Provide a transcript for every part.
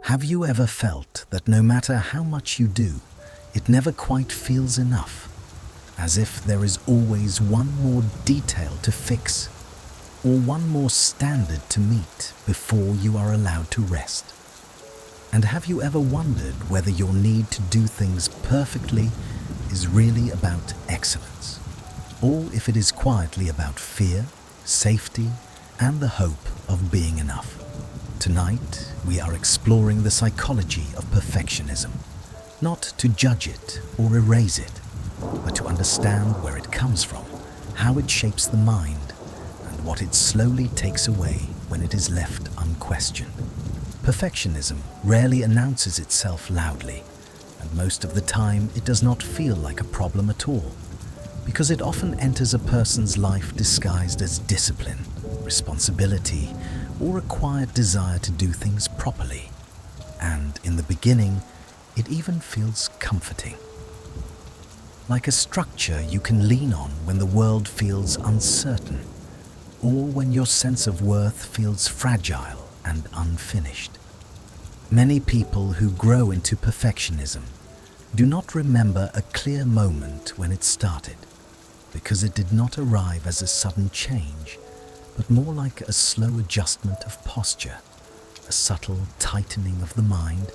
Have you ever felt that no matter how much you do, it never quite feels enough? As if there is always one more detail to fix, or one more standard to meet before you are allowed to rest? And have you ever wondered whether your need to do things perfectly is really about excellence, or if it is quietly about fear, safety, and the hope of being enough? Tonight, we are exploring the psychology of perfectionism, not to judge it or erase it, but to understand where it comes from, how it shapes the mind, and what it slowly takes away when it is left unquestioned. Perfectionism rarely announces itself loudly, and most of the time it does not feel like a problem at all, because it often enters a person's life disguised as discipline, responsibility, or a quiet desire to do things properly. And in the beginning, it even feels comforting. Like a structure you can lean on when the world feels uncertain, or when your sense of worth feels fragile and unfinished. Many people who grow into perfectionism do not remember a clear moment when it started, because it did not arrive as a sudden change, but more like a slow adjustment of posture, a subtle tightening of the mind,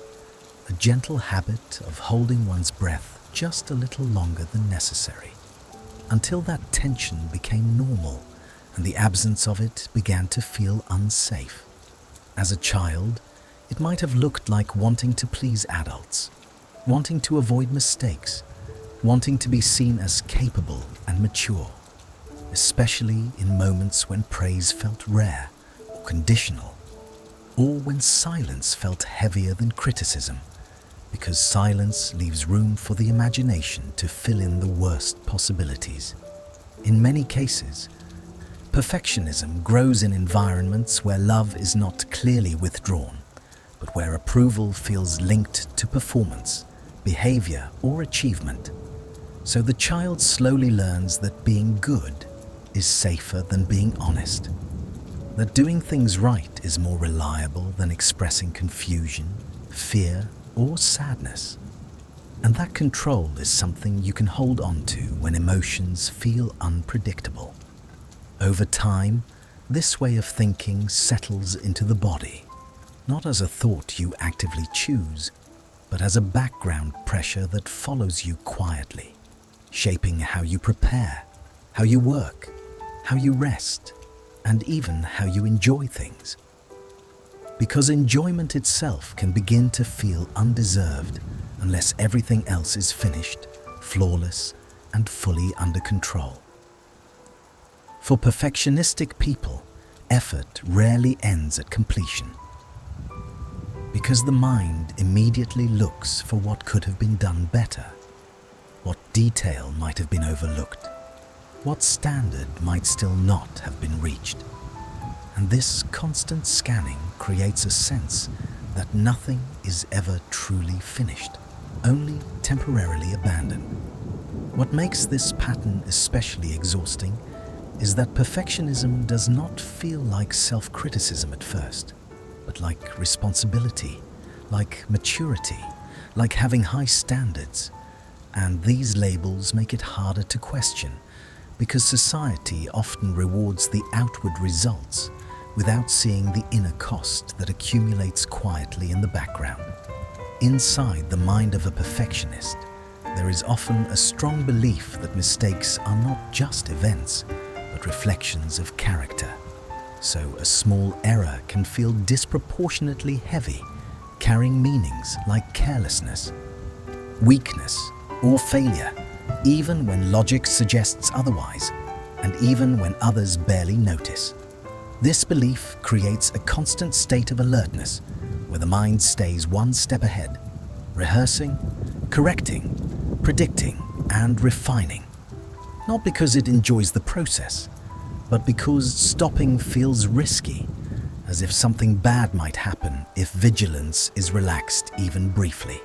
a gentle habit of holding one's breath just a little longer than necessary, until that tension became normal and the absence of it began to feel unsafe. As a child, it might have looked like wanting to please adults, wanting to avoid mistakes, wanting to be seen as capable and mature, especially in moments when praise felt rare or conditional, or when silence felt heavier than criticism, because silence leaves room for the imagination to fill in the worst possibilities. In many cases, perfectionism grows in environments where love is not clearly withdrawn, but where approval feels linked to performance, behavior, or achievement. So the child slowly learns that being good is safer than being honest, that doing things right is more reliable than expressing confusion, fear, or sadness. And that control is something you can hold on to when emotions feel unpredictable. Over time, this way of thinking settles into the body, not as a thought you actively choose, but as a background pressure that follows you quietly, shaping how you prepare, how you work, how you rest, and even how you enjoy things. Because enjoyment itself can begin to feel undeserved unless everything else is finished, flawless, and fully under control. For perfectionistic people, effort rarely ends at completion, because the mind immediately looks for what could have been done better, what detail might have been overlooked, what standard might still not have been reached. And this constant scanning creates a sense that nothing is ever truly finished, only temporarily abandoned. What makes this pattern especially exhausting is that perfectionism does not feel like self-criticism at first, but like responsibility, like maturity, like having high standards. And these labels make it harder to question, because society often rewards the outward results without seeing the inner cost that accumulates quietly in the background. Inside the mind of a perfectionist, there is often a strong belief that mistakes are not just events, but reflections of character. So a small error can feel disproportionately heavy, carrying meanings like carelessness, weakness, or failure, even when logic suggests otherwise, and even when others barely notice. This belief creates a constant state of alertness, where the mind stays one step ahead, rehearsing, correcting, predicting, and refining. Not because it enjoys the process, but because stopping feels risky, as if something bad might happen if vigilance is relaxed even briefly.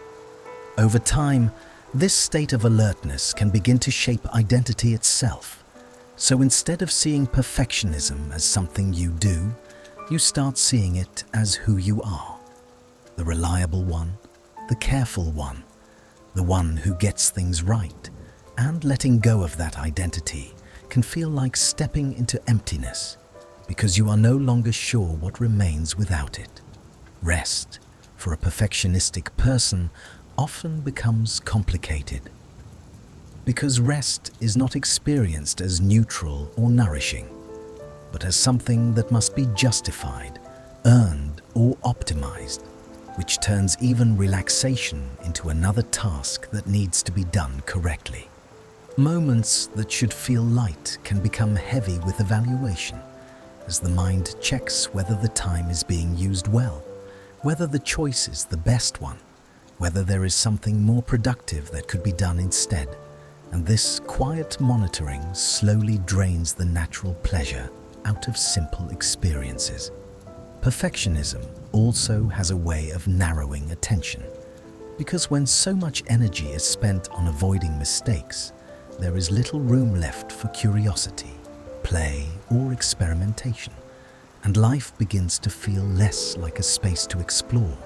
Over time, this state of alertness can begin to shape identity itself. So instead of seeing perfectionism as something you do, you start seeing it as who you are. the reliable one, the careful one, the one who gets things right. And letting go of that identity can feel like stepping into emptiness because you are no longer sure what remains without it. Rest, for a perfectionistic person, often becomes complicated because rest is not experienced as neutral or nourishing, but as something that must be justified, earned, or optimized, which turns even relaxation into another task that needs to be done correctly. Moments that should feel light can become heavy with evaluation, as the mind checks whether the time is being used well, whether the choice is the best one, whether there is something more productive that could be done instead. And this quiet monitoring slowly drains the natural pleasure out of simple experiences. Perfectionism also has a way of narrowing attention, because when so much energy is spent on avoiding mistakes, there is little room left for curiosity, play, or experimentation, and life begins to feel less like a space to explore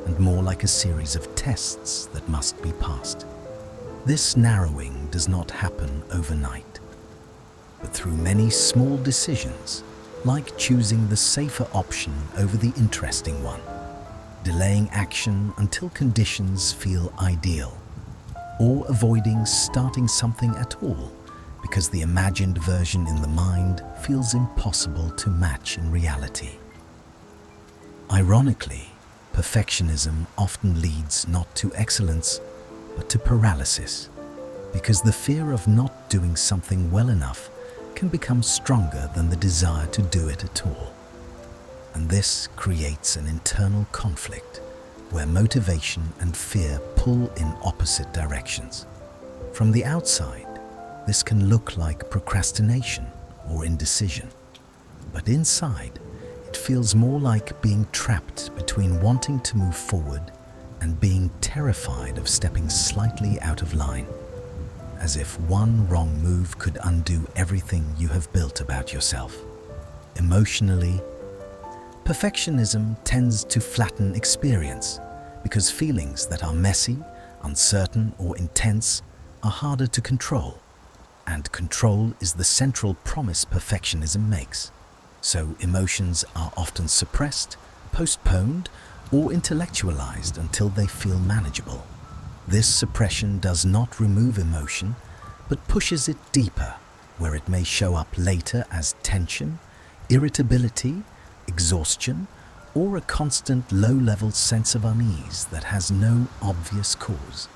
and more like a series of tests that must be passed. This narrowing does not happen overnight, but through many small decisions, like choosing the safer option over the interesting one, delaying action until conditions feel ideal, or avoiding starting something at all because the imagined version in the mind feels impossible to match in reality. Ironically, perfectionism often leads not to excellence, but to paralysis, because the fear of not doing something well enough can become stronger than the desire to do it at all. And this creates an internal conflict where motivation and fear pull in opposite directions. From the outside, this can look like procrastination or indecision, but inside, it feels more like being trapped between wanting to move forward and being terrified of stepping slightly out of line, as if one wrong move could undo everything you have built about yourself. Emotionally, perfectionism tends to flatten experience because feelings that are messy, uncertain, or intense are harder to control, and control is the central promise perfectionism makes. So emotions are often suppressed, postponed, or intellectualized until they feel manageable. This suppression does not remove emotion, but pushes it deeper, where it may show up later as tension, irritability, exhaustion, or a constant low-level sense of unease that has no obvious cause,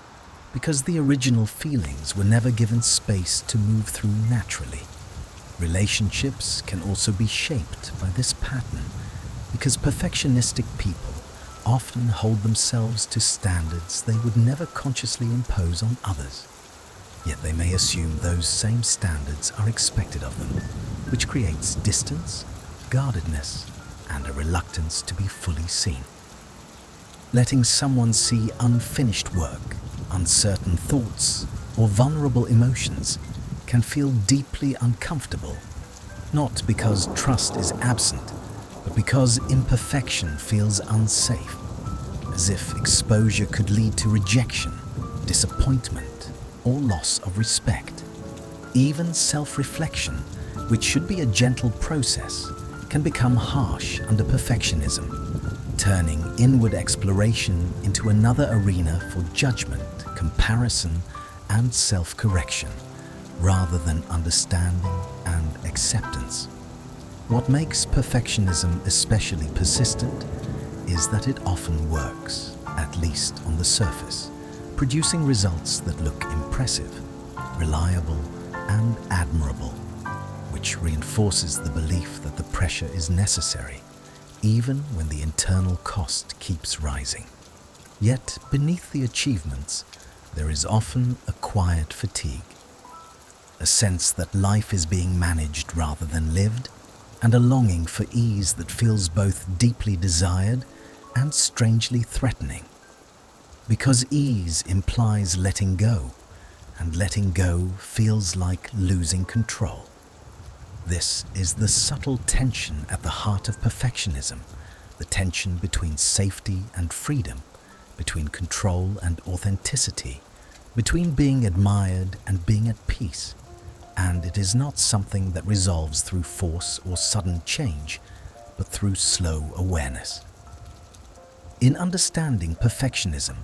because the original feelings were never given space to move through naturally. Relationships can also be shaped by this pattern, because perfectionistic people often hold themselves to standards they would never consciously impose on others. Yet they may assume those same standards are expected of them, which creates distance, guardedness, and a reluctance to be fully seen. Letting someone see unfinished work, uncertain thoughts, or vulnerable emotions can feel deeply uncomfortable, not because trust is absent, but because imperfection feels unsafe, as if exposure could lead to rejection, disappointment, or loss of respect. Even self-reflection, which should be a gentle process, can become harsh under perfectionism, turning inward exploration into another arena for judgment, comparison, and self-correction, rather than understanding and acceptance. What makes perfectionism especially persistent is that it often works, at least on the surface, producing results that look impressive, reliable, and admirable, which reinforces the belief that the pressure is necessary, even when the internal cost keeps rising. Yet, beneath the achievements, there is often a quiet fatigue, a sense that life is being managed rather than lived, and a longing for ease that feels both deeply desired and strangely threatening. Because ease implies letting go, and letting go feels like losing control. This is the subtle tension at the heart of perfectionism, the tension between safety and freedom, between control and authenticity, between being admired and being at peace. And it is not something that resolves through force or sudden change, but through slow awareness. In understanding perfectionism,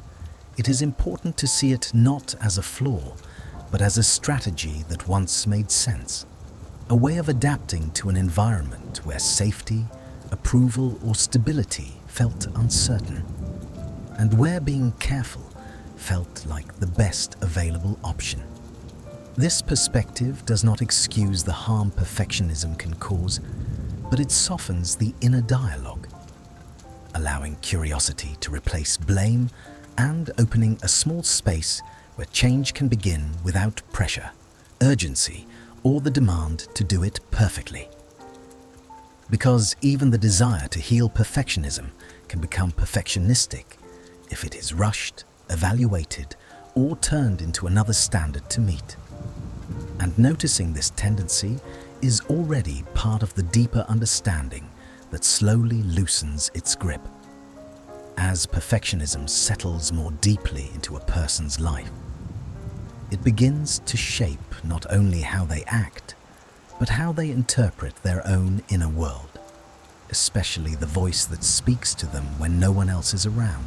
it is important to see it not as a flaw, but as a strategy that once made sense, a way of adapting to an environment where safety, approval, or stability felt uncertain, and where being careful felt like the best available option. This perspective does not excuse the harm perfectionism can cause, but it softens the inner dialogue, allowing curiosity to replace blame and opening a small space where change can begin without pressure, urgency, or the demand to do it perfectly. Because even the desire to heal perfectionism can become perfectionistic if it is rushed, evaluated, or turned into another standard to meet. And noticing this tendency is already part of the deeper understanding that slowly loosens its grip. As perfectionism settles more deeply into a person's life, it begins to shape not only how they act, but how they interpret their own inner world, especially the voice that speaks to them when no one else is around.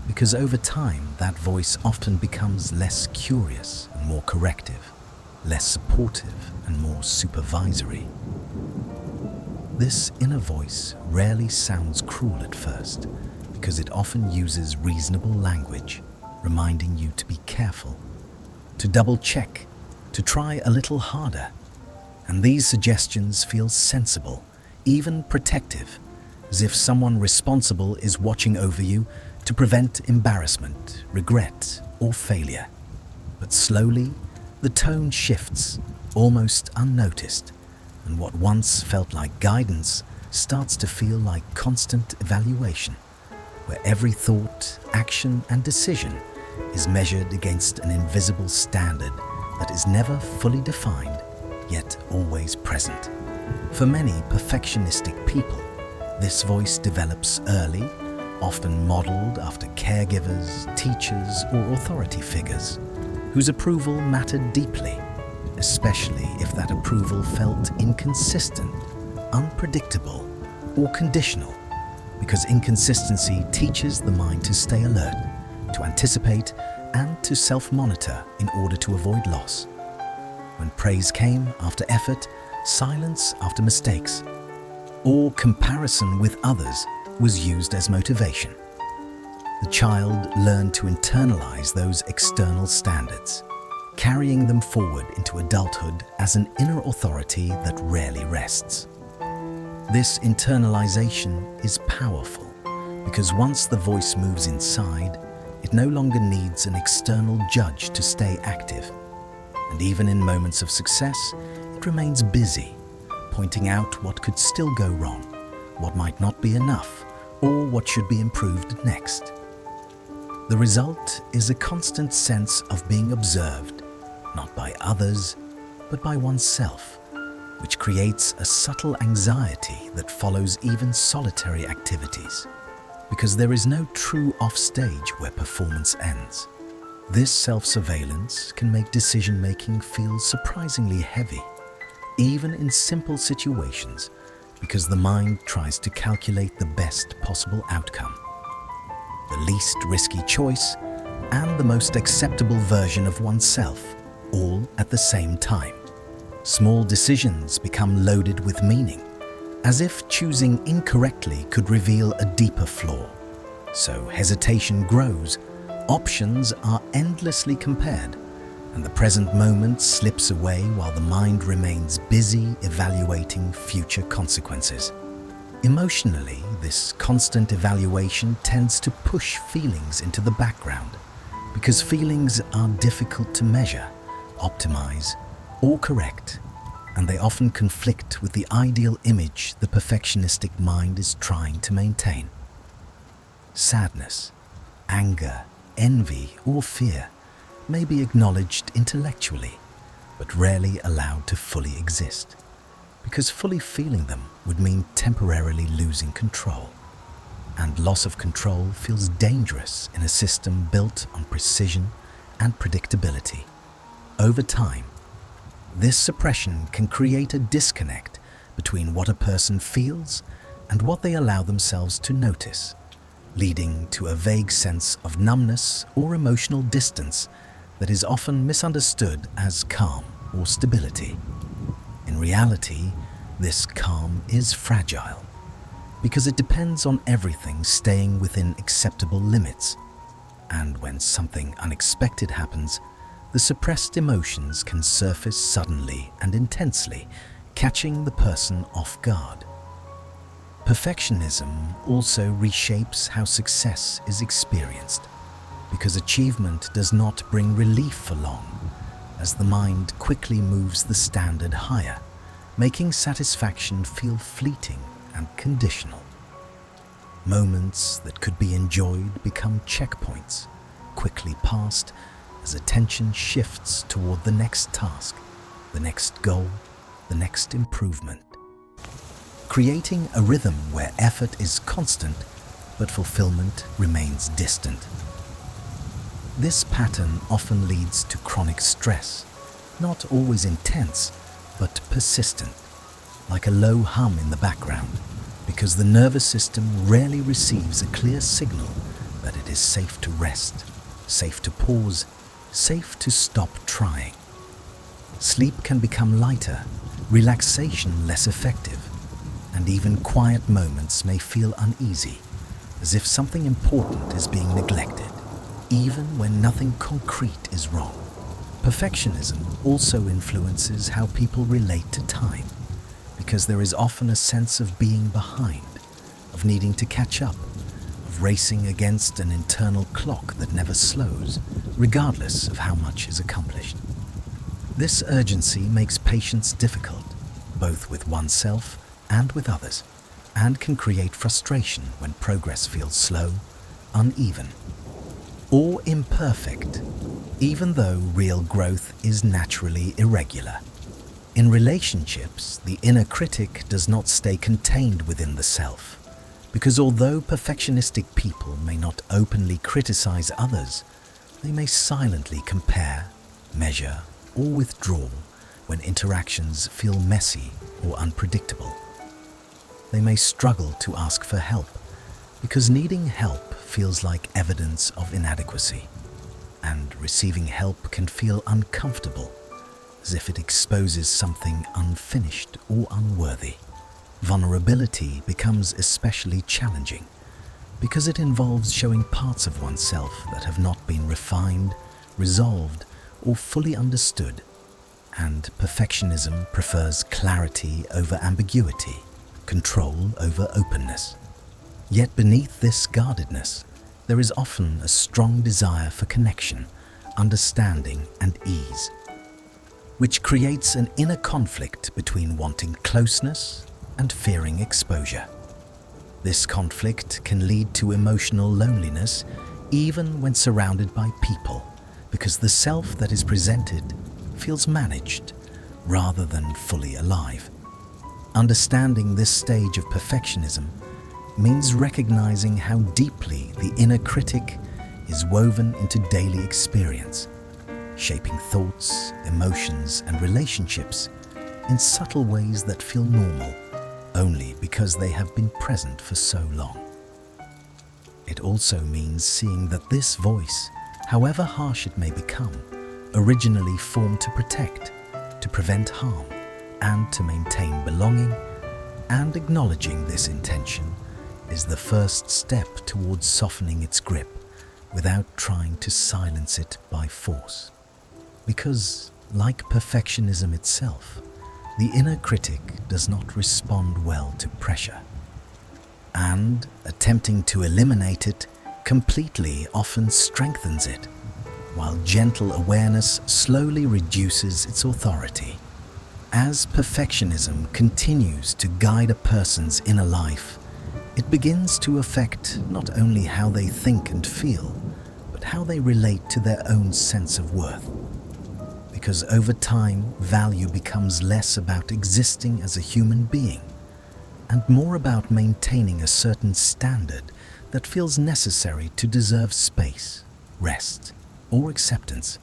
Because over time, that voice often becomes less curious and more corrective, less supportive and more supervisory. This inner voice rarely sounds cruel at first, because it often uses reasonable language, reminding you to be careful, to double-check, to try a little harder. And these suggestions feel sensible, even protective, as if someone responsible is watching over you to prevent embarrassment, regret, or failure. But slowly, the tone shifts, almost unnoticed, and what once felt like guidance starts to feel like constant evaluation, where every thought, action, and decision is measured against an invisible standard that is never fully defined, yet always present. For many perfectionistic people, this voice develops early, often modeled after caregivers, teachers, or authority figures, whose approval mattered deeply, especially if that approval felt inconsistent, unpredictable, or conditional, because inconsistency teaches the mind to stay alert, to anticipate, and to self-monitor in order to avoid loss. When praise came after effort, silence after mistakes, or comparison with others was used as motivation. The child learned to internalize those external standards, carrying them forward into adulthood as an inner authority that rarely rests. This internalization is powerful because once the voice moves inside, it no longer needs an external judge to stay active. And even in moments of success, it remains busy, pointing out what could still go wrong, what might not be enough, or what should be improved next. The result is a constant sense of being observed, not by others, but by oneself, which creates a subtle anxiety that follows even solitary activities, because there is no true offstage where performance ends. This self-surveillance can make decision-making feel surprisingly heavy, even in simple situations, because the mind tries to calculate the best possible outcome, the least risky choice, and the most acceptable version of oneself, all at the same time. Small decisions become loaded with meaning, as if choosing incorrectly could reveal a deeper flaw. So hesitation grows, options are endlessly compared, and the present moment slips away while the mind remains busy evaluating future consequences. Emotionally, this constant evaluation tends to push feelings into the background, because feelings are difficult to measure, optimize, or correct, and they often conflict with the ideal image the perfectionistic mind is trying to maintain. Sadness, anger, envy, or fear may be acknowledged intellectually, but rarely allowed to fully exist, because fully feeling them would mean temporarily losing control. and loss of control feels dangerous in a system built on precision and predictability. Over time, this suppression can create a disconnect between what a person feels and what they allow themselves to notice, leading to a vague sense of numbness or emotional distance that is often misunderstood as calm or stability. In reality, this calm is fragile because it depends on everything staying within acceptable limits. And when something unexpected happens, the suppressed emotions can surface suddenly and intensely, catching the person off guard. Perfectionism also reshapes how success is experienced, because achievement does not bring relief for long, as the mind quickly moves the standard higher, making satisfaction feel fleeting and conditional. Moments that could be enjoyed become checkpoints, quickly passed as attention shifts toward the next task, the next goal, the next improvement. Creating a rhythm where effort is constant but fulfillment remains distant. This pattern often leads to chronic stress, not always intense, but persistent, like a low hum in the background, because the nervous system rarely receives a clear signal that it is safe to rest, safe to pause, safe to stop trying. Sleep can become lighter, relaxation less effective, and even quiet moments may feel uneasy, as if something important is being neglected, even when nothing concrete is wrong. Perfectionism also influences how people relate to time, because there is often a sense of being behind, of needing to catch up, of racing against an internal clock that never slows, regardless of how much is accomplished. This urgency makes patience difficult, both with oneself and with others, and can create frustration when progress feels slow, uneven, or imperfect, even though real growth is naturally irregular. In relationships, the inner critic does not stay contained within the self, because although perfectionistic people may not openly criticize others, they may silently compare, measure, or withdraw when interactions feel messy or unpredictable. They may struggle to ask for help, because needing help feels like evidence of inadequacy, and receiving help can feel uncomfortable, as if it exposes something unfinished or unworthy. Vulnerability becomes especially challenging because it involves showing parts of oneself that have not been refined, resolved, or fully understood, and perfectionism prefers clarity over ambiguity, control over openness. Yet beneath this guardedness, there is often a strong desire for connection, understanding, and ease, which creates an inner conflict between wanting closeness and fearing exposure. This conflict can lead to emotional loneliness even when surrounded by people, because the self that is presented feels managed rather than fully alive. Understanding this stage of perfectionism means recognizing how deeply the inner critic is woven into daily experience, shaping thoughts, emotions, and relationships in subtle ways that feel normal only because they have been present for so long. It also means seeing that this voice, however harsh it may become, originally formed to protect, to prevent harm, and to maintain belonging, and acknowledging this intention is the first step towards softening its grip without trying to silence it by force. Because, like perfectionism itself, the inner critic does not respond well to pressure, and attempting to eliminate it completely often strengthens it, while gentle awareness slowly reduces its authority. As perfectionism continues to guide a person's inner life, it begins to affect not only how they think and feel, but how they relate to their own sense of worth. Because over time, value becomes less about existing as a human being and more about maintaining a certain standard that feels necessary to deserve space, rest, or acceptance.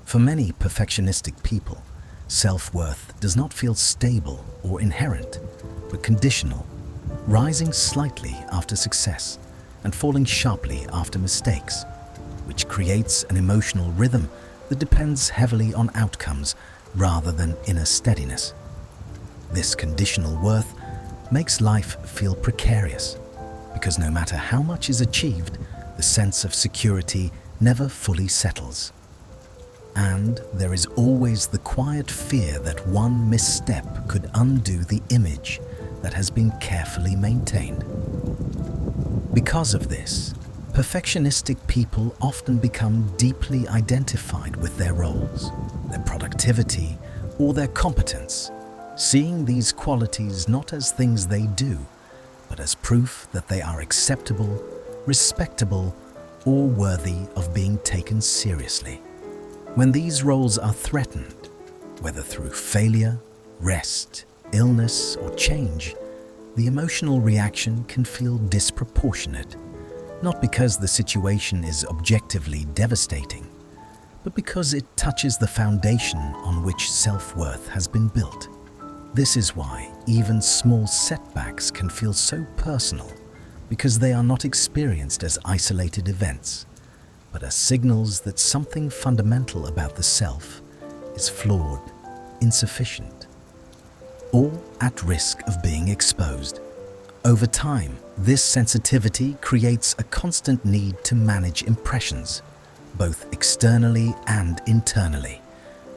For many perfectionistic people, self-worth does not feel stable or inherent, but conditional, rising slightly after success and falling sharply after mistakes, which creates an emotional rhythm that depends heavily on outcomes rather than inner steadiness. This conditional worth makes life feel precarious, because no matter how much is achieved, the sense of security never fully settles. And there is always the quiet fear that one misstep could undo the image that has been carefully maintained. Because of this, perfectionistic people often become deeply identified with their roles, their productivity, or their competence, seeing these qualities not as things they do, but as proof that they are acceptable, respectable, or worthy of being taken seriously. When these roles are threatened, whether through failure, rest, illness, or change, the emotional reaction can feel disproportionate, not because the situation is objectively devastating, but because it touches the foundation on which self-worth has been built. This is why even small setbacks can feel so personal, because they are not experienced as isolated events, but as signals that something fundamental about the self is flawed, insufficient, or at risk of being exposed. Over time, this sensitivity creates a constant need to manage impressions, both externally and internally,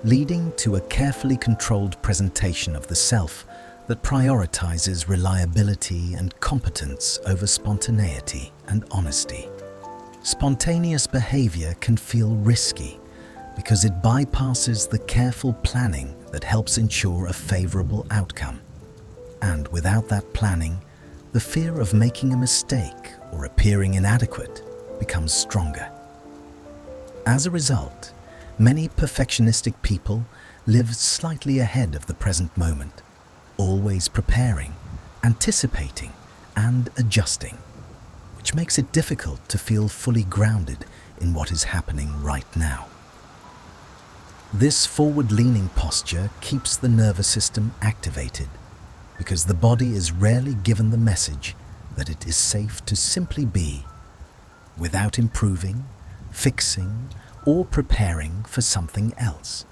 leading to a carefully controlled presentation of the self that prioritizes reliability and competence over spontaneity and honesty. Spontaneous behavior can feel risky because it bypasses the careful planning that helps ensure a favorable outcome. And without that planning, the fear of making a mistake or appearing inadequate becomes stronger. As a result, many perfectionistic people live slightly ahead of the present moment, always preparing, anticipating, and adjusting, which makes it difficult to feel fully grounded in what is happening right now. This forward-leaning posture keeps the nervous system activated, because the body is rarely given the message that it is safe to simply be, without improving, fixing, or preparing for something else.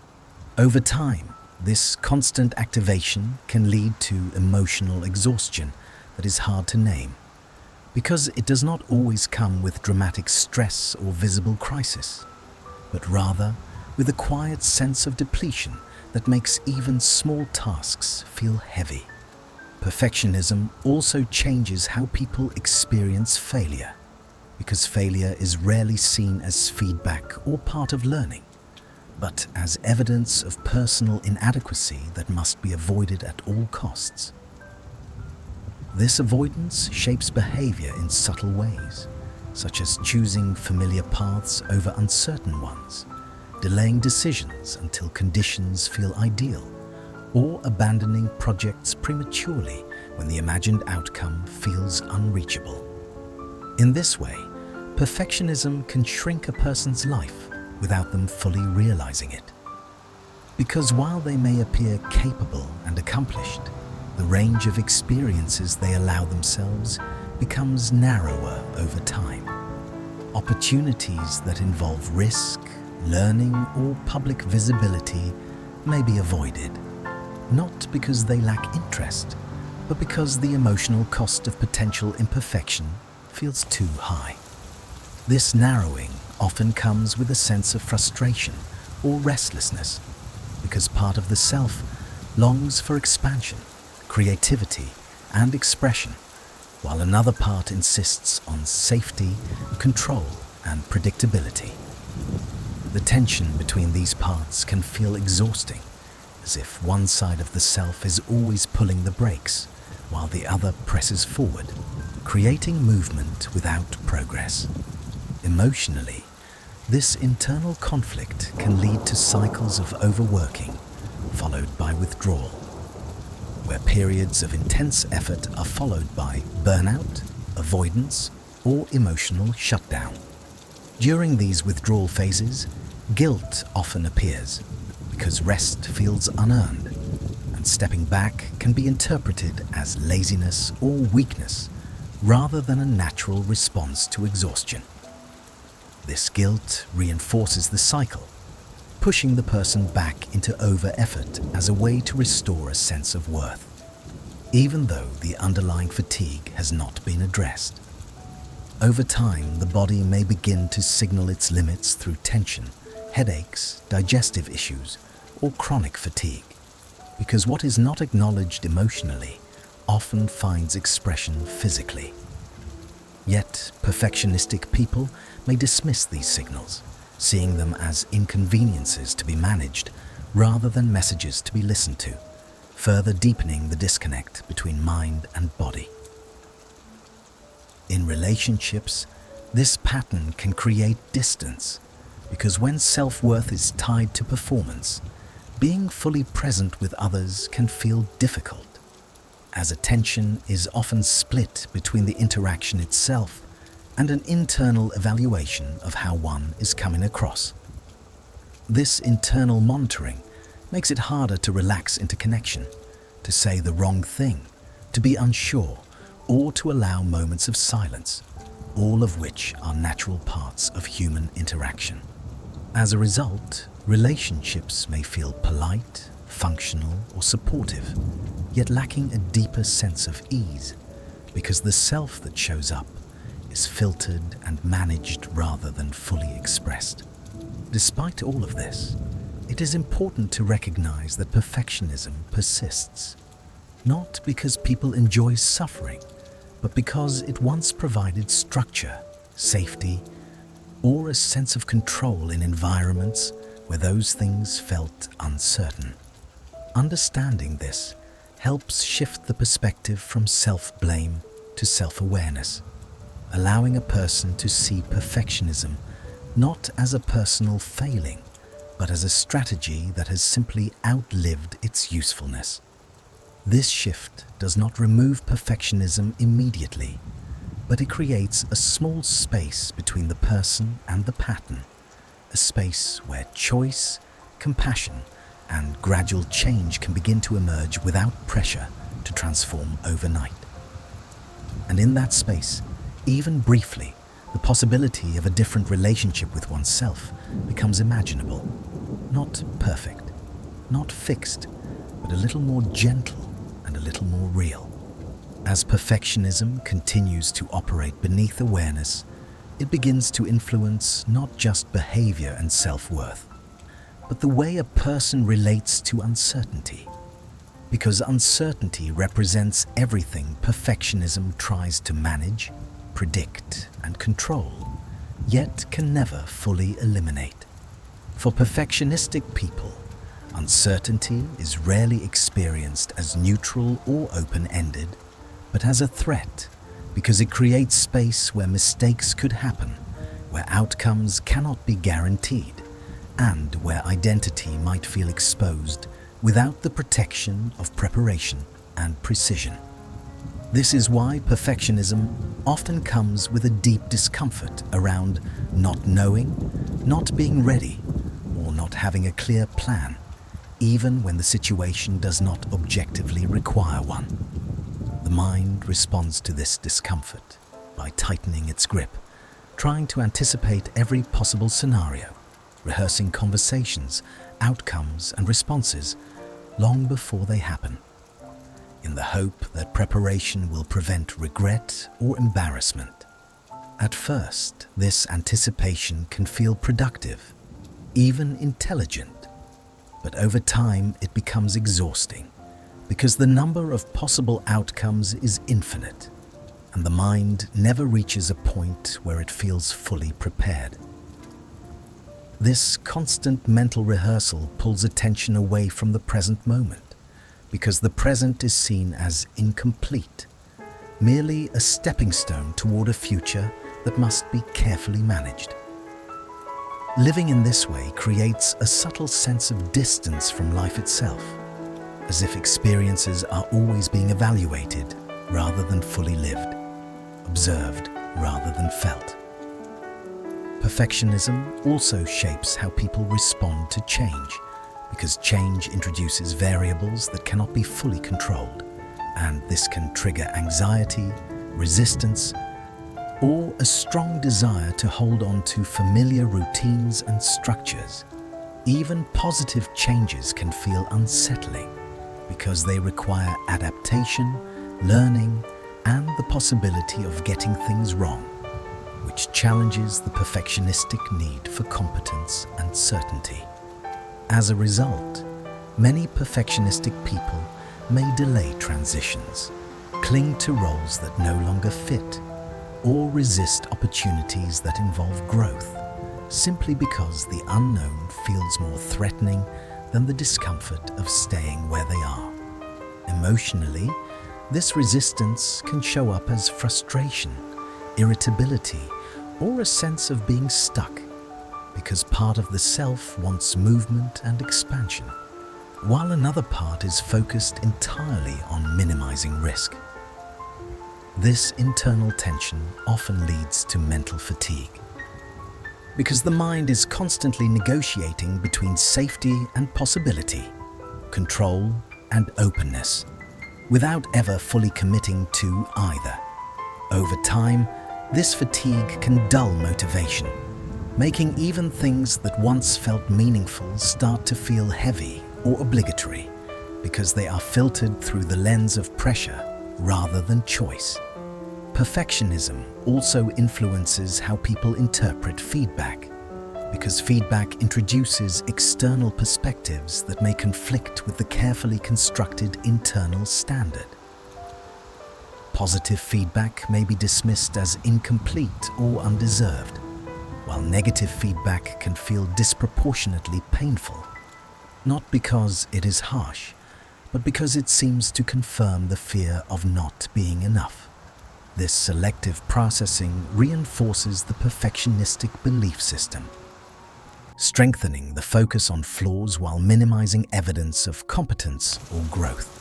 Over time, this constant activation can lead to emotional exhaustion that is hard to name, because it does not always come with dramatic stress or visible crisis, but rather with a quiet sense of depletion that makes even small tasks feel heavy. Perfectionism also changes how people experience failure, because failure is rarely seen as feedback or part of learning, but as evidence of personal inadequacy that must be avoided at all costs. This avoidance shapes behavior in subtle ways, such as choosing familiar paths over uncertain ones, delaying decisions until conditions feel ideal, or abandoning projects prematurely when the imagined outcome feels unreachable. In this way, perfectionism can shrink a person's life without them fully realizing it. Because while they may appear capable and accomplished, the range of experiences they allow themselves becomes narrower over time. Opportunities that involve risk, learning, or public visibility may be avoided, not because they lack interest, but because the emotional cost of potential imperfection feels too high. This narrowing often comes with a sense of frustration or restlessness, because part of the self longs for expansion, creativity, and expression, while another part insists on safety, control, and predictability. The tension between these parts can feel exhausting, as if one side of the self is always pulling the brakes, while the other presses forward, creating movement without progress. Emotionally, this internal conflict can lead to cycles of overworking, followed by withdrawal, where periods of intense effort are followed by burnout, avoidance, or emotional shutdown. During these withdrawal phases, guilt often appears because rest feels unearned, and stepping back can be interpreted as laziness or weakness rather than a natural response to exhaustion. This guilt reinforces the cycle, pushing the person back into over-effort as a way to restore a sense of worth, even though the underlying fatigue has not been addressed. Over time, the body may begin to signal its limits through tension, headaches, digestive issues, or chronic fatigue, because what is not acknowledged emotionally often finds expression physically. Yet, perfectionistic people may dismiss these signals, seeing them as inconveniences to be managed rather than messages to be listened to, further deepening the disconnect between mind and body. In relationships, this pattern can create distance, because when self-worth is tied to performance, being fully present with others can feel difficult, as attention is often split between the interaction itself and an internal evaluation of how one is coming across. This internal monitoring makes it harder to relax into connection, to say the wrong thing, to be unsure, or to allow moments of silence, all of which are natural parts of human interaction. As a result, relationships may feel polite, functional, or supportive, yet lacking a deeper sense of ease, because the self that shows up is filtered and managed rather than fully expressed. Despite all of this, it is important to recognize that perfectionism persists, not because people enjoy suffering, but because it once provided structure, safety, or a sense of control in environments where those things felt uncertain. Understanding this helps shift the perspective from self-blame to self-awareness, allowing a person to see perfectionism not as a personal failing, but as a strategy that has simply outlived its usefulness. This shift does not remove perfectionism immediately, but it creates a small space between the person and the pattern, a space where choice, compassion, and gradual change can begin to emerge without pressure to transform overnight. And in that space, even briefly, the possibility of a different relationship with oneself becomes imaginable. Not perfect, not fixed, but a little more gentle and a little more real. As perfectionism continues to operate beneath awareness, it begins to influence not just behavior and self-worth, but the way a person relates to uncertainty. Because uncertainty represents everything perfectionism tries to manage, predict, and control, yet can never fully eliminate. For perfectionistic people, uncertainty is rarely experienced as neutral or open-ended, but as a threat, because it creates space where mistakes could happen, where outcomes cannot be guaranteed, and where identity might feel exposed without the protection of preparation and precision. This is why perfectionism often comes with a deep discomfort around not knowing, not being ready, or not having a clear plan, even when the situation does not objectively require one. The mind responds to this discomfort by tightening its grip, trying to anticipate every possible scenario, rehearsing conversations, outcomes, and responses long before they happen, in the hope that preparation will prevent regret or embarrassment. At first, this anticipation can feel productive, even intelligent, but over time it becomes exhausting, because the number of possible outcomes is infinite, and the mind never reaches a point where it feels fully prepared. This constant mental rehearsal pulls attention away from the present moment, because the present is seen as incomplete, merely a stepping stone toward a future that must be carefully managed. Living in this way creates a subtle sense of distance from life itself, as if experiences are always being evaluated rather than fully lived, observed, rather than felt. Perfectionism also shapes how people respond to change, because change introduces variables that cannot be fully controlled, and this can trigger anxiety, resistance, or a strong desire to hold on to familiar routines and structures. Even positive changes can feel unsettling because they require adaptation, learning, and the possibility of getting things wrong, which challenges the perfectionistic need for competence and certainty. As a result, many perfectionistic people may delay transitions, cling to roles that no longer fit, or resist opportunities that involve growth, simply because the unknown feels more threatening than the discomfort of staying where they are. Emotionally, this resistance can show up as frustration, irritability, or a sense of being stuck, because part of the self wants movement and expansion, while another part is focused entirely on minimizing risk. This internal tension often leads to mental fatigue, because the mind is constantly negotiating between safety and possibility, control and openness, without ever fully committing to either. Over time, this fatigue can dull motivation, making even things that once felt meaningful start to feel heavy or obligatory, because they are filtered through the lens of pressure rather than choice. Perfectionism also influences how people interpret feedback, because feedback introduces external perspectives that may conflict with the carefully constructed internal standard. Positive feedback may be dismissed as incomplete or undeserved, while negative feedback can feel disproportionately painful, not because it is harsh, but because it seems to confirm the fear of not being enough. This selective processing reinforces the perfectionistic belief system, strengthening the focus on flaws while minimizing evidence of competence or growth.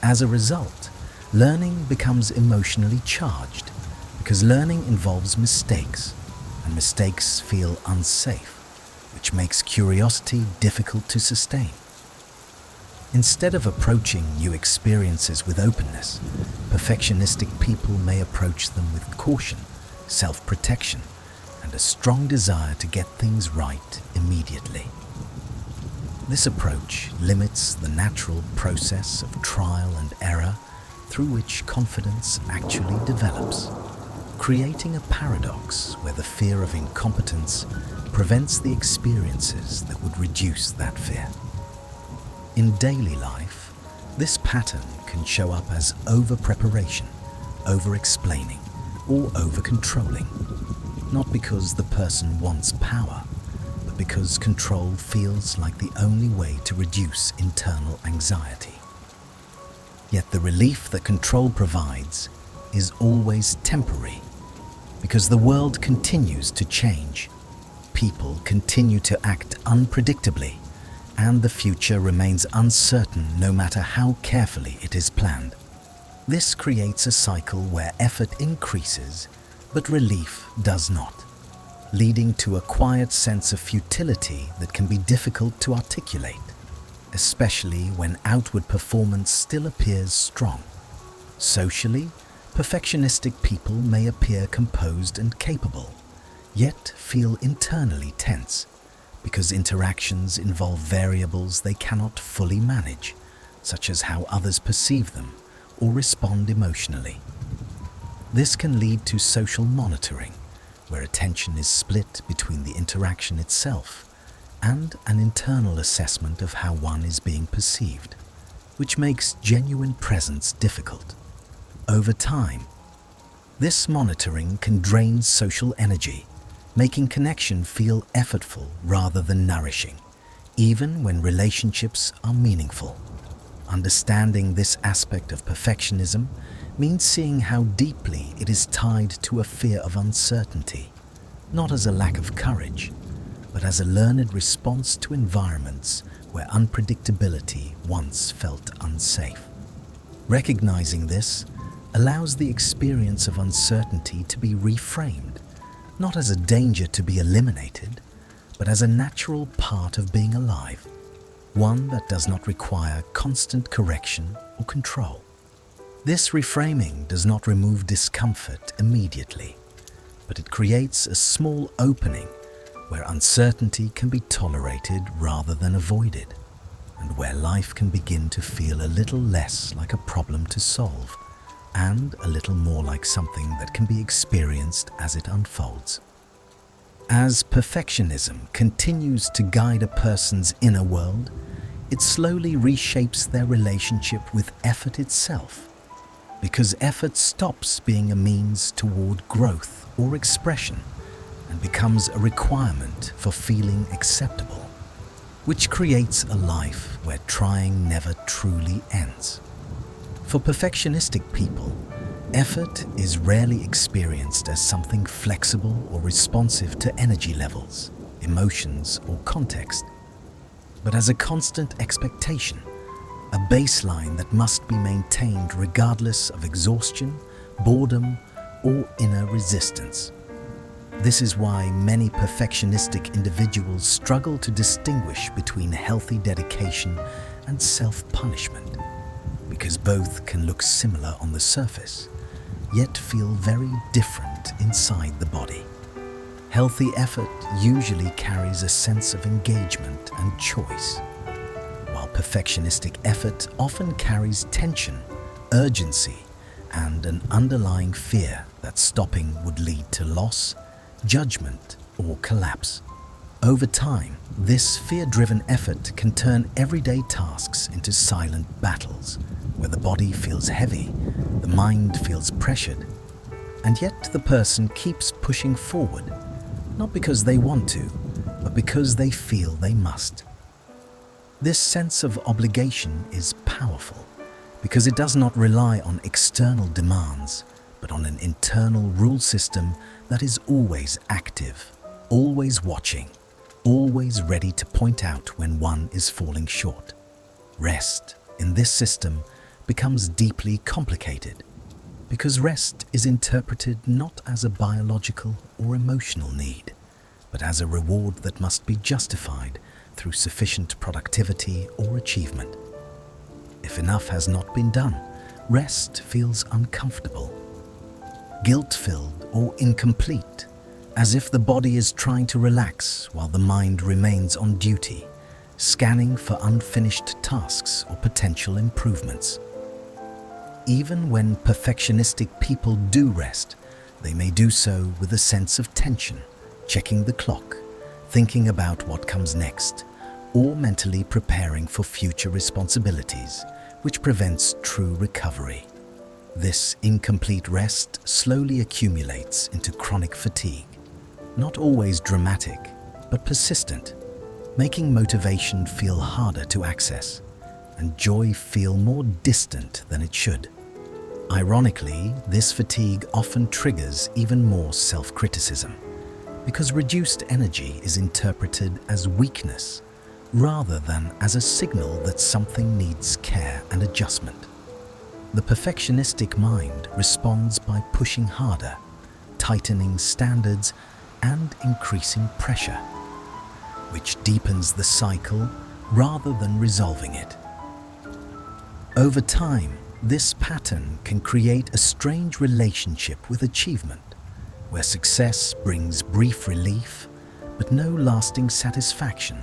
As a result, learning becomes emotionally charged, because learning involves mistakes, and mistakes feel unsafe, which makes curiosity difficult to sustain. Instead of approaching new experiences with openness, perfectionistic people may approach them with caution, self-protection, and a strong desire to get things right immediately. This approach limits the natural process of trial and error through which confidence actually develops, creating a paradox where the fear of incompetence prevents the experiences that would reduce that fear. In daily life, this pattern can show up as over-preparation, over-explaining, or over-controlling, not because the person wants power, but because control feels like the only way to reduce internal anxiety. Yet the relief that control provides is always temporary, because the world continues to change, people continue to act unpredictably, and the future remains uncertain no matter how carefully it is planned. This creates a cycle where effort increases, but relief does not, leading to a quiet sense of futility that can be difficult to articulate, especially when outward performance still appears strong. Socially, perfectionistic people may appear composed and capable, yet feel internally tense, because interactions involve variables they cannot fully manage, such as how others perceive them or respond emotionally. This can lead to social monitoring, where attention is split between the interaction itself and an internal assessment of how one is being perceived, which makes genuine presence difficult. Over time, this monitoring can drain social energy, making connection feel effortful rather than nourishing, even when relationships are meaningful. Understanding this aspect of perfectionism means seeing how deeply it is tied to a fear of uncertainty, not as a lack of courage, but as a learned response to environments where unpredictability once felt unsafe. Recognizing this allows the experience of uncertainty to be reframed, not as a danger to be eliminated, but as a natural part of being alive, one that does not require constant correction or control. This reframing does not remove discomfort immediately, but it creates a small opening where uncertainty can be tolerated rather than avoided, and where life can begin to feel a little less like a problem to solve and a little more like something that can be experienced as it unfolds. As perfectionism continues to guide a person's inner world, it slowly reshapes their relationship with effort itself, because effort stops being a means toward growth or expression and becomes a requirement for feeling acceptable, which creates a life where trying never truly ends. For perfectionistic people, effort is rarely experienced as something flexible or responsive to energy levels, emotions, or context, but as a constant expectation, a baseline that must be maintained regardless of exhaustion, boredom, or inner resistance. This is why many perfectionistic individuals struggle to distinguish between healthy dedication and self-punishment, because both can look similar on the surface, yet feel very different inside the body. Healthy effort usually carries a sense of engagement and choice, while perfectionistic effort often carries tension, urgency, and an underlying fear that stopping would lead to loss, judgment, or collapse. Over time, this fear-driven effort can turn everyday tasks into silent battles, where the body feels heavy, the mind feels pressured, and yet the person keeps pushing forward, not because they want to, but because they feel they must. This sense of obligation is powerful because it does not rely on external demands, but on an internal rule system that is always active, always watching, always ready to point out when one is falling short. Rest in this system becomes deeply complicated because rest is interpreted not as a biological or emotional need, but as a reward that must be justified through sufficient productivity or achievement. If enough has not been done, rest feels uncomfortable, guilt-filled or incomplete, as if the body is trying to relax while the mind remains on duty, scanning for unfinished tasks or potential improvements. Even when perfectionistic people do rest, they may do so with a sense of tension, checking the clock, thinking about what comes next, or mentally preparing for future responsibilities, which prevents true recovery. This incomplete rest slowly accumulates into chronic fatigue, not always dramatic, but persistent, making motivation feel harder to access and joy feel more distant than it should. Ironically, this fatigue often triggers even more self-criticism, because reduced energy is interpreted as weakness rather than as a signal that something needs care and adjustment. The perfectionistic mind responds by pushing harder, tightening standards, and increasing pressure, which deepens the cycle rather than resolving it. Over time, this pattern can create a strange relationship with achievement, where success brings brief relief but no lasting satisfaction,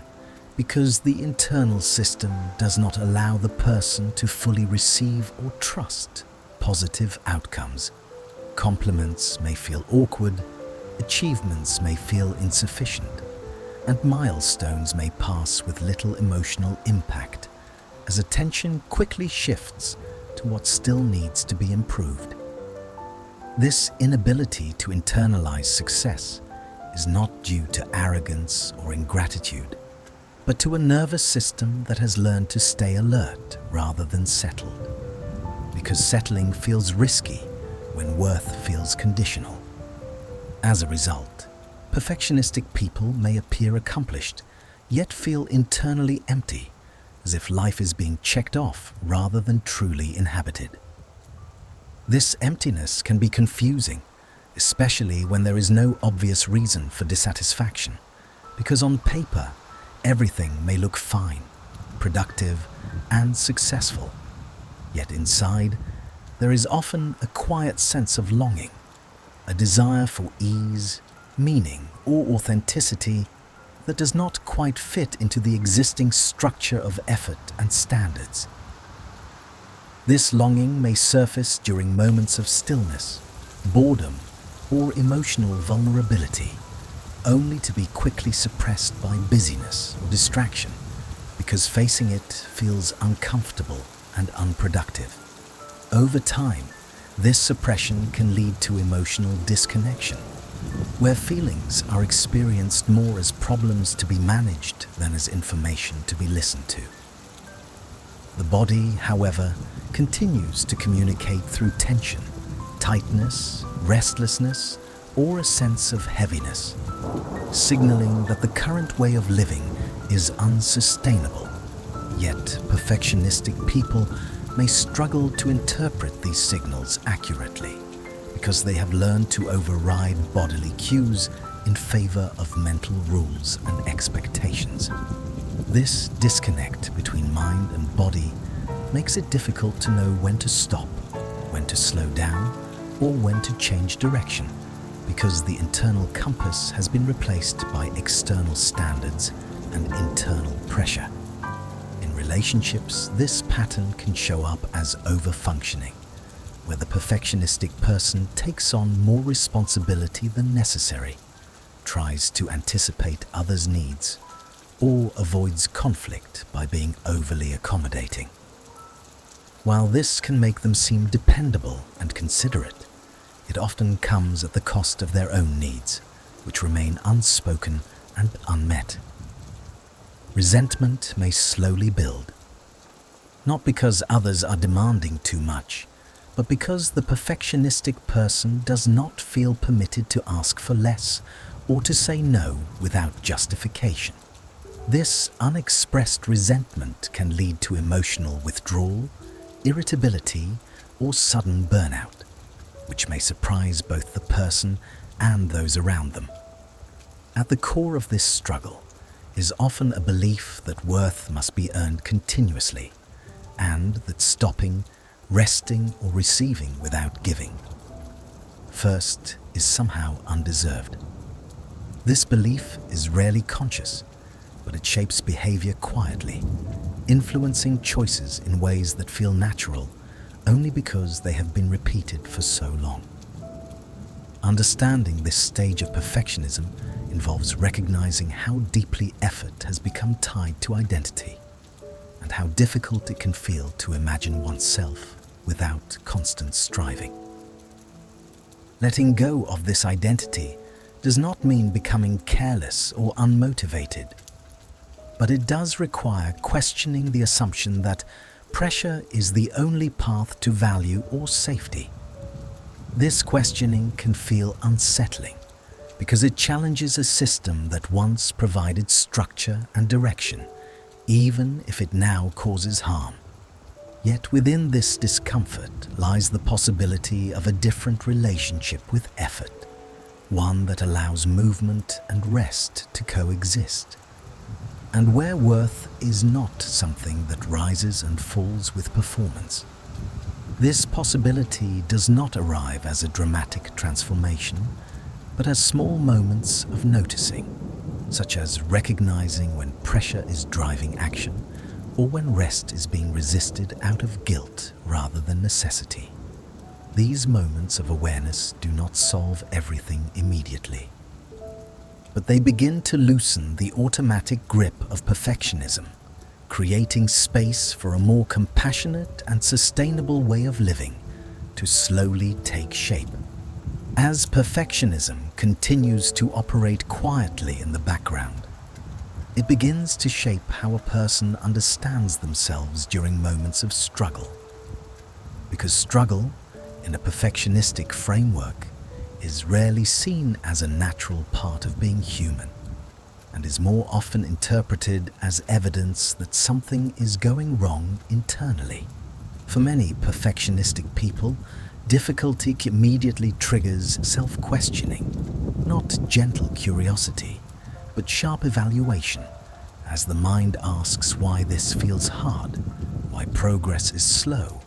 because the internal system does not allow the person to fully receive or trust positive outcomes. Compliments may feel awkward, achievements may feel insufficient, and milestones may pass with little emotional impact, as attention quickly shifts to what still needs to be improved. This inability to internalize success is not due to arrogance or ingratitude, but to a nervous system that has learned to stay alert rather than settled, because settling feels risky when worth feels conditional. As a result, perfectionistic people may appear accomplished, yet feel internally empty, as if life is being checked off rather than truly inhabited. This emptiness can be confusing, especially when there is no obvious reason for dissatisfaction, because on paper, everything may look fine, productive, and successful. Yet inside, there is often a quiet sense of longing, a desire for ease, meaning, or authenticity that does not quite fit into the existing structure of effort and standards. This longing may surface during moments of stillness, boredom, or emotional vulnerability, only to be quickly suppressed by busyness or distraction, because facing it feels uncomfortable and unproductive. Over time, this suppression can lead to emotional disconnection, where feelings are experienced more as problems to be managed than as information to be listened to. The body, however, continues to communicate through tension, tightness, restlessness, or a sense of heaviness, signaling that the current way of living is unsustainable. Yet, perfectionistic people may struggle to interpret these signals accurately because they have learned to override bodily cues in favor of mental rules and expectations. This disconnect between mind and body makes it difficult to know when to stop, when to slow down, or when to change direction, because the internal compass has been replaced by external standards and internal pressure. In relationships, this pattern can show up as overfunctioning, where the perfectionistic person takes on more responsibility than necessary, tries to anticipate others' needs, or avoids conflict by being overly accommodating. While this can make them seem dependable and considerate, it often comes at the cost of their own needs, which remain unspoken and unmet. Resentment may slowly build, not because others are demanding too much, but because the perfectionistic person does not feel permitted to ask for less or to say no without justification. This unexpressed resentment can lead to emotional withdrawal, irritability, or sudden burnout, which may surprise both the person and those around them. At the core of this struggle is often a belief that worth must be earned continuously, and that stopping, resting, or receiving without giving first is somehow undeserved. This belief is rarely conscious, but it shapes behavior quietly, influencing choices in ways that feel natural only because they have been repeated for so long. Understanding this stage of perfectionism involves recognizing how deeply effort has become tied to identity, and how difficult it can feel to imagine oneself without constant striving. Letting go of this identity does not mean becoming careless or unmotivated, but it does require questioning the assumption that pressure is the only path to value or safety. This questioning can feel unsettling because it challenges a system that once provided structure and direction, even if it now causes harm. Yet within this discomfort lies the possibility of a different relationship with effort, one that allows movement and rest to coexist, and where worth is not something that rises and falls with performance. This possibility does not arrive as a dramatic transformation, but as small moments of noticing, such as recognizing when pressure is driving action, or when rest is being resisted out of guilt rather than necessity. These moments of awareness do not solve everything immediately, but they begin to loosen the automatic grip of perfectionism, creating space for a more compassionate and sustainable way of living to slowly take shape. As perfectionism continues to operate quietly in the background, it begins to shape how a person understands themselves during moments of struggle. Because struggle, in a perfectionistic framework, is rarely seen as a natural part of being human, and is more often interpreted as evidence that something is going wrong internally. For many perfectionistic people, Difficulty immediately triggers self-questioning, not gentle curiosity, but sharp evaluation, as the mind asks why this feels hard, why progress is slow,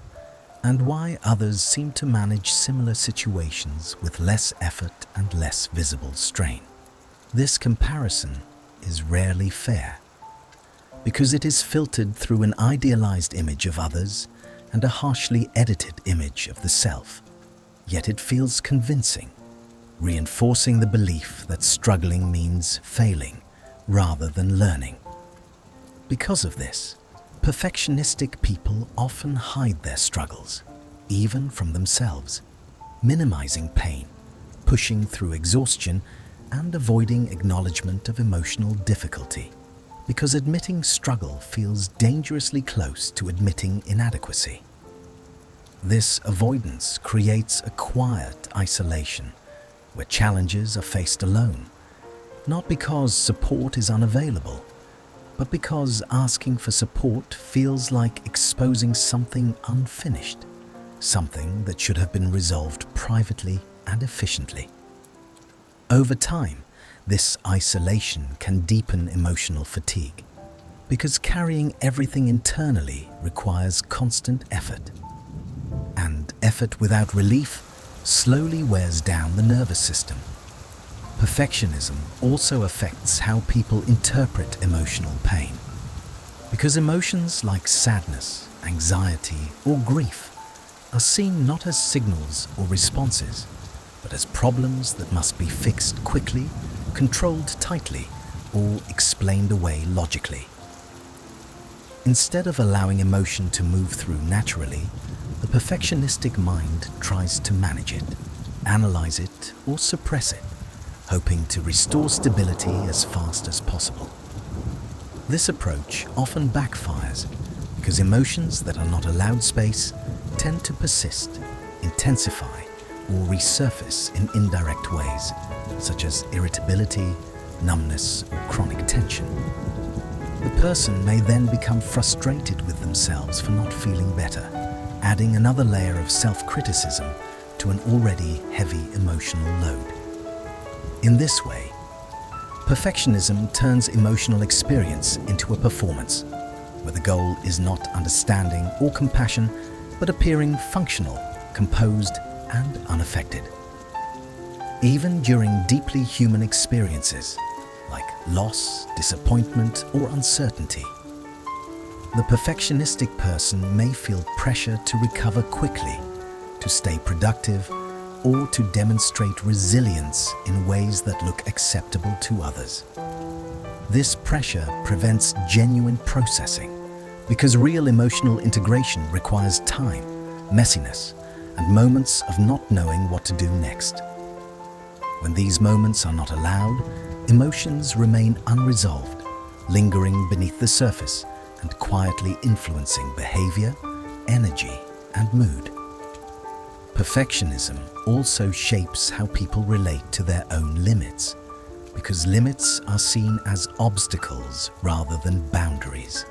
and why others seem to manage similar situations with less effort and less visible strain. This comparison is rarely fair, because it is filtered through an idealized image of others and a harshly edited image of the self. Yet it feels convincing, reinforcing the belief that struggling means failing rather than learning. Because of this, perfectionistic people often hide their struggles, even from themselves, minimizing pain, pushing through exhaustion, and avoiding acknowledgement of emotional difficulty, because admitting struggle feels dangerously close to admitting inadequacy. This avoidance creates a quiet isolation where challenges are faced alone, not because support is unavailable, but because asking for support feels like exposing something unfinished, something that should have been resolved privately and efficiently. Over time, this isolation can deepen emotional fatigue, because carrying everything internally requires constant effort. And effort without relief slowly wears down the nervous system. Perfectionism also affects how people interpret emotional pain, because emotions like sadness, anxiety, or grief are seen not as signals or responses, but as problems that must be fixed quickly, controlled tightly, or explained away logically. Instead of allowing emotion to move through naturally, the perfectionistic mind tries to manage it, analyze it, or suppress it, hoping to restore stability as fast as possible. This approach often backfires because emotions that are not allowed space tend to persist, intensify, or resurface in indirect ways, such as irritability, numbness, or chronic tension. The person may then become frustrated with themselves for not feeling better, adding another layer of self-criticism to an already heavy emotional load. In this way, perfectionism turns emotional experience into a performance, where the goal is not understanding or compassion, but appearing functional, composed, and unaffected. Even during deeply human experiences, like loss, disappointment, or uncertainty, the perfectionistic person may feel pressure to recover quickly, to stay productive, or to demonstrate resilience in ways that look acceptable to others. This pressure prevents genuine processing, because real emotional integration requires time, messiness, and moments of not knowing what to do next. When these moments are not allowed, emotions remain unresolved, lingering beneath the surface and quietly influencing behavior, energy, and mood. Perfectionism also shapes how people relate to their own limits, because limits are seen as obstacles rather than boundaries.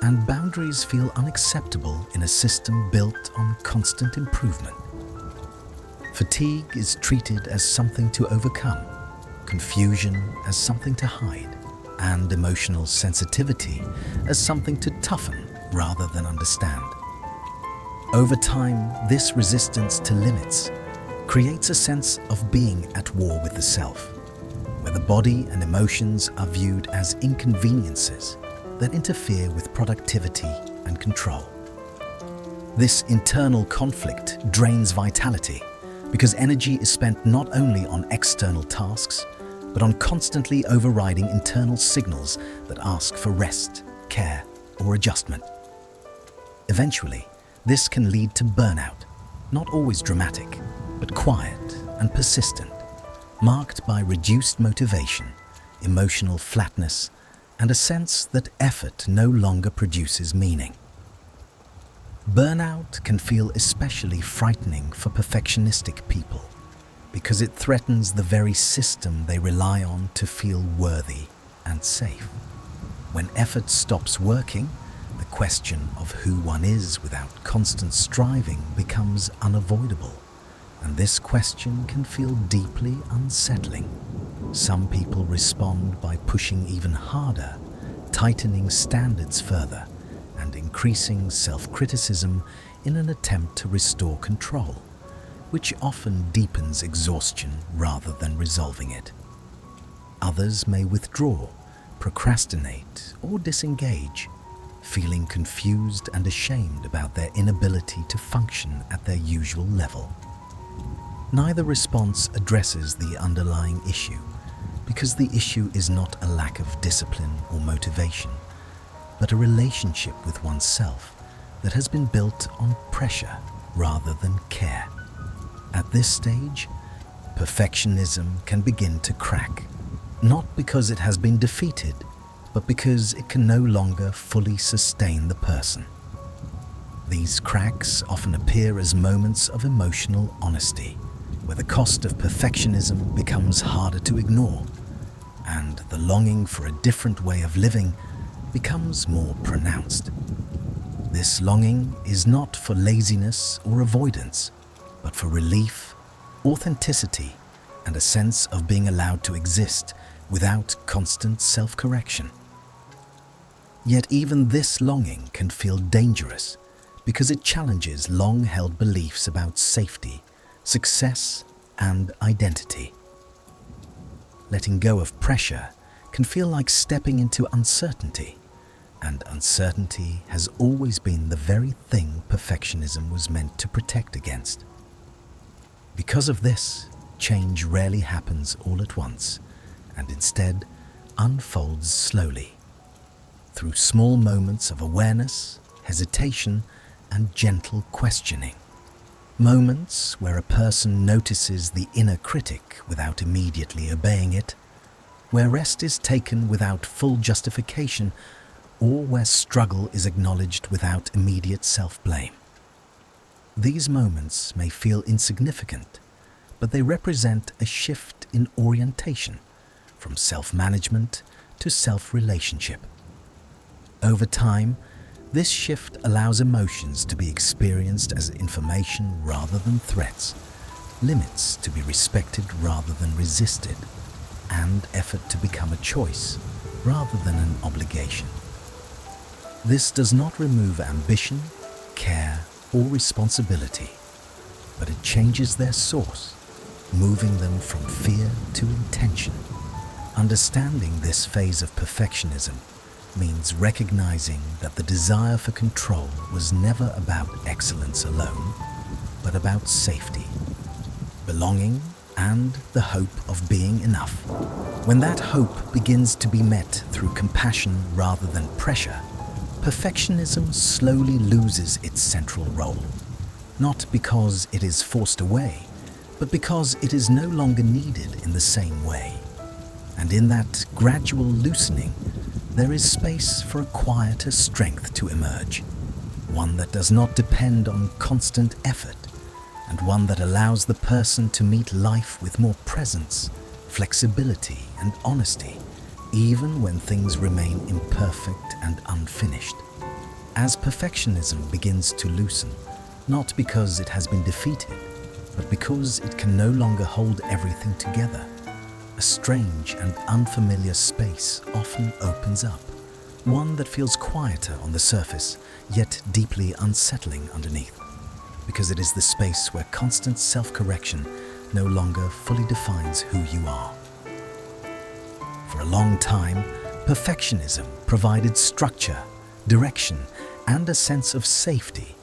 And boundaries feel unacceptable in a system built on constant improvement. Fatigue is treated as something to overcome, confusion as something to hide, and emotional sensitivity as something to toughen rather than understand. Over time, this resistance to limits creates a sense of being at war with the self, where the body and emotions are viewed as inconveniences that interfere with productivity and control. This internal conflict drains vitality because energy is spent not only on external tasks, but on constantly overriding internal signals that ask for rest, care, or adjustment. Eventually, this can lead to burnout, not always dramatic, but quiet and persistent, marked by reduced motivation, emotional flatness, and a sense that effort no longer produces meaning. Burnout can feel especially frightening for perfectionistic people because it threatens the very system they rely on to feel worthy and safe. When effort stops working, the question of who one is without constant striving becomes unavoidable, and this question can feel deeply unsettling. Some people respond by pushing even harder, tightening standards further, and increasing self-criticism in an attempt to restore control, which often deepens exhaustion rather than resolving it. Others may withdraw, procrastinate, or disengage, feeling confused and ashamed about their inability to function at their usual level. Neither response addresses the underlying issue, because the issue is not a lack of discipline or motivation, but a relationship with oneself that has been built on pressure rather than care. At this stage, perfectionism can begin to crack, not because it has been defeated, but because it can no longer fully sustain the person. These cracks often appear as moments of emotional honesty, where the cost of perfectionism becomes harder to ignore, and the longing for a different way of living becomes more pronounced. This longing is not for laziness or avoidance, but for relief, authenticity, and a sense of being allowed to exist without constant self-correction. Yet even this longing can feel dangerous because it challenges long-held beliefs about safety, success, and identity. Letting go of pressure can feel like stepping into uncertainty, and uncertainty has always been the very thing perfectionism was meant to protect against. Because of this, change rarely happens all at once, and instead unfolds slowly, through small moments of awareness, hesitation, and gentle questioning. Moments where a person notices the inner critic without immediately obeying it, where rest is taken without full justification, or where struggle is acknowledged without immediate self-blame. These moments may feel insignificant, but they represent a shift in orientation from self-management to self-relationship. Over time, this shift allows emotions to be experienced as information rather than threats, limits to be respected rather than resisted, and effort to become a choice rather than an obligation. This does not remove ambition, care, or responsibility, but it changes their source, moving them from fear to intention. Understanding this phase of perfectionism means recognizing that the desire for control was never about excellence alone, but about safety, belonging, and the hope of being enough. When that hope begins to be met through compassion rather than pressure, perfectionism slowly loses its central role, not because it is forced away, but because it is no longer needed in the same way. And in that gradual loosening, there is space for a quieter strength to emerge, one that does not depend on constant effort, and one that allows the person to meet life with more presence, flexibility, and honesty, even when things remain imperfect and unfinished. As perfectionism begins to loosen, not because it has been defeated, but because it can no longer hold everything together, a strange and unfamiliar space often opens up, one that feels quieter on the surface, yet deeply unsettling underneath, because it is the space where constant self-correction no longer fully defines who you are. For a long time, perfectionism provided structure, direction, and a sense of safety,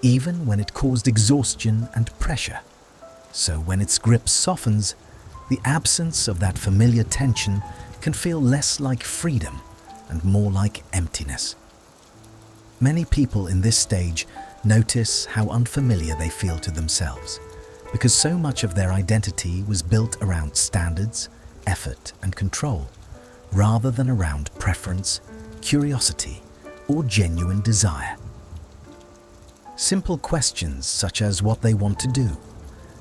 even when it caused exhaustion and pressure. So when its grip softens, the absence of that familiar tension can feel less like freedom and more like emptiness. Many people in this stage notice how unfamiliar they feel to themselves, because so much of their identity was built around standards, effort, and control, rather than around preference, curiosity, or genuine desire. Simple questions such as what they want to do,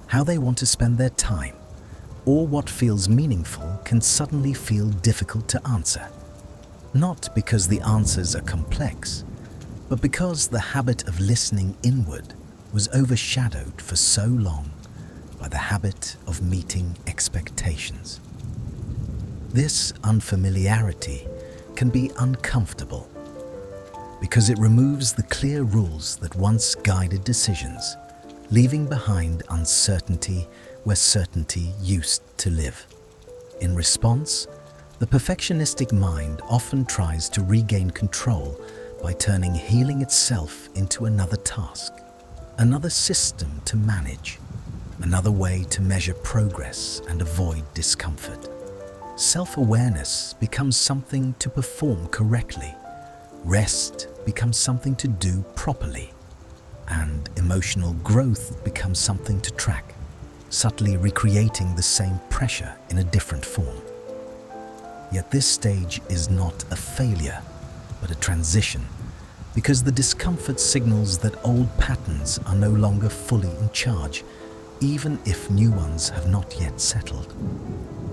how they want to spend their time, or what feels meaningful can suddenly feel difficult to answer. Not because the answers are complex, but because the habit of listening inward was overshadowed for so long by the habit of meeting expectations. This unfamiliarity can be uncomfortable because it removes the clear rules that once guided decisions, leaving behind uncertainty where certainty used to live. In response, the perfectionistic mind often tries to regain control by turning healing itself into another task, another system to manage, another way to measure progress and avoid discomfort. Self-awareness becomes something to perform correctly, rest becomes something to do properly, and emotional growth becomes something to track, subtly recreating the same pressure in a different form. Yet this stage is not a failure, but a transition, because the discomfort signals that old patterns are no longer fully in charge, even if new ones have not yet settled.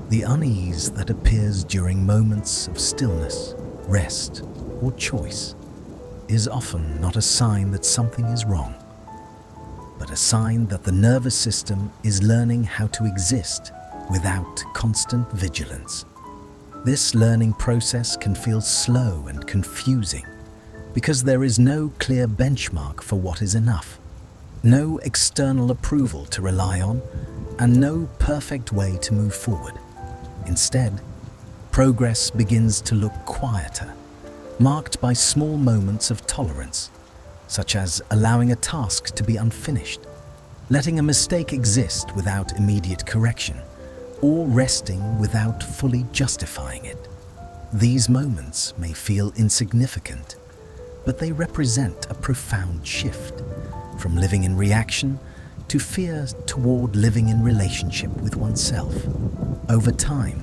The unease that appears during moments of stillness, rest, or choice is often not a sign that something is wrong, but a sign that the nervous system is learning how to exist without constant vigilance. This learning process can feel slow and confusing because there is no clear benchmark for what is enough, no external approval to rely on, and no perfect way to move forward. Instead, progress begins to look quieter, marked by small moments of tolerance, such as allowing a task to be unfinished, letting a mistake exist without immediate correction, or resting without fully justifying it. These moments may feel insignificant, but they represent a profound shift from living in reaction to fear toward living in relationship with oneself. Over time,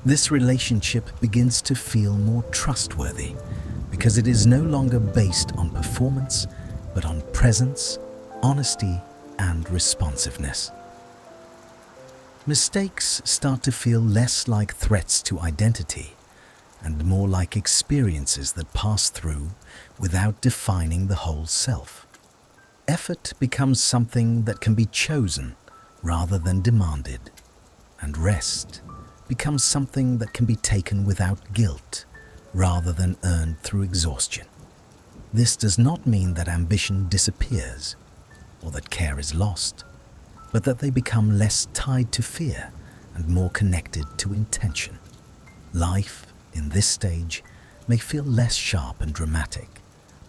this relationship begins to feel more trustworthy because it is no longer based on performance, but on presence, honesty, and responsiveness. Mistakes start to feel less like threats to identity and more like experiences that pass through without defining the whole self. Effort becomes something that can be chosen rather than demanded, and rest becomes something that can be taken without guilt rather than earned through exhaustion. This does not mean that ambition disappears or that care is lost, but that they become less tied to fear and more connected to intention. Life, in this stage, may feel less sharp and dramatic,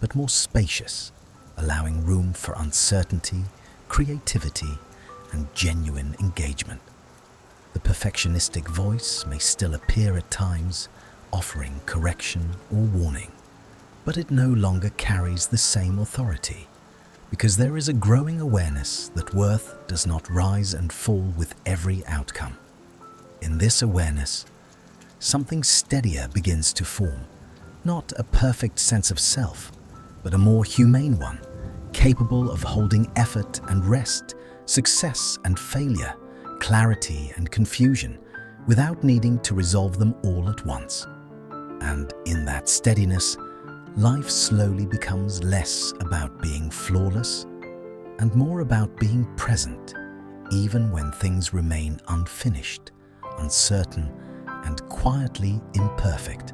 but more spacious, allowing room for uncertainty, creativity, and genuine engagement. The perfectionistic voice may still appear at times, offering correction or warning, but it no longer carries the same authority, because there is a growing awareness that worth does not rise and fall with every outcome. In this awareness, something steadier begins to form, not a perfect sense of self, but a more humane one, capable of holding effort and rest, success and failure, clarity and confusion, without needing to resolve them all at once. And in that steadiness, life slowly becomes less about being flawless and more about being present, even when things remain unfinished, uncertain, and quietly imperfect.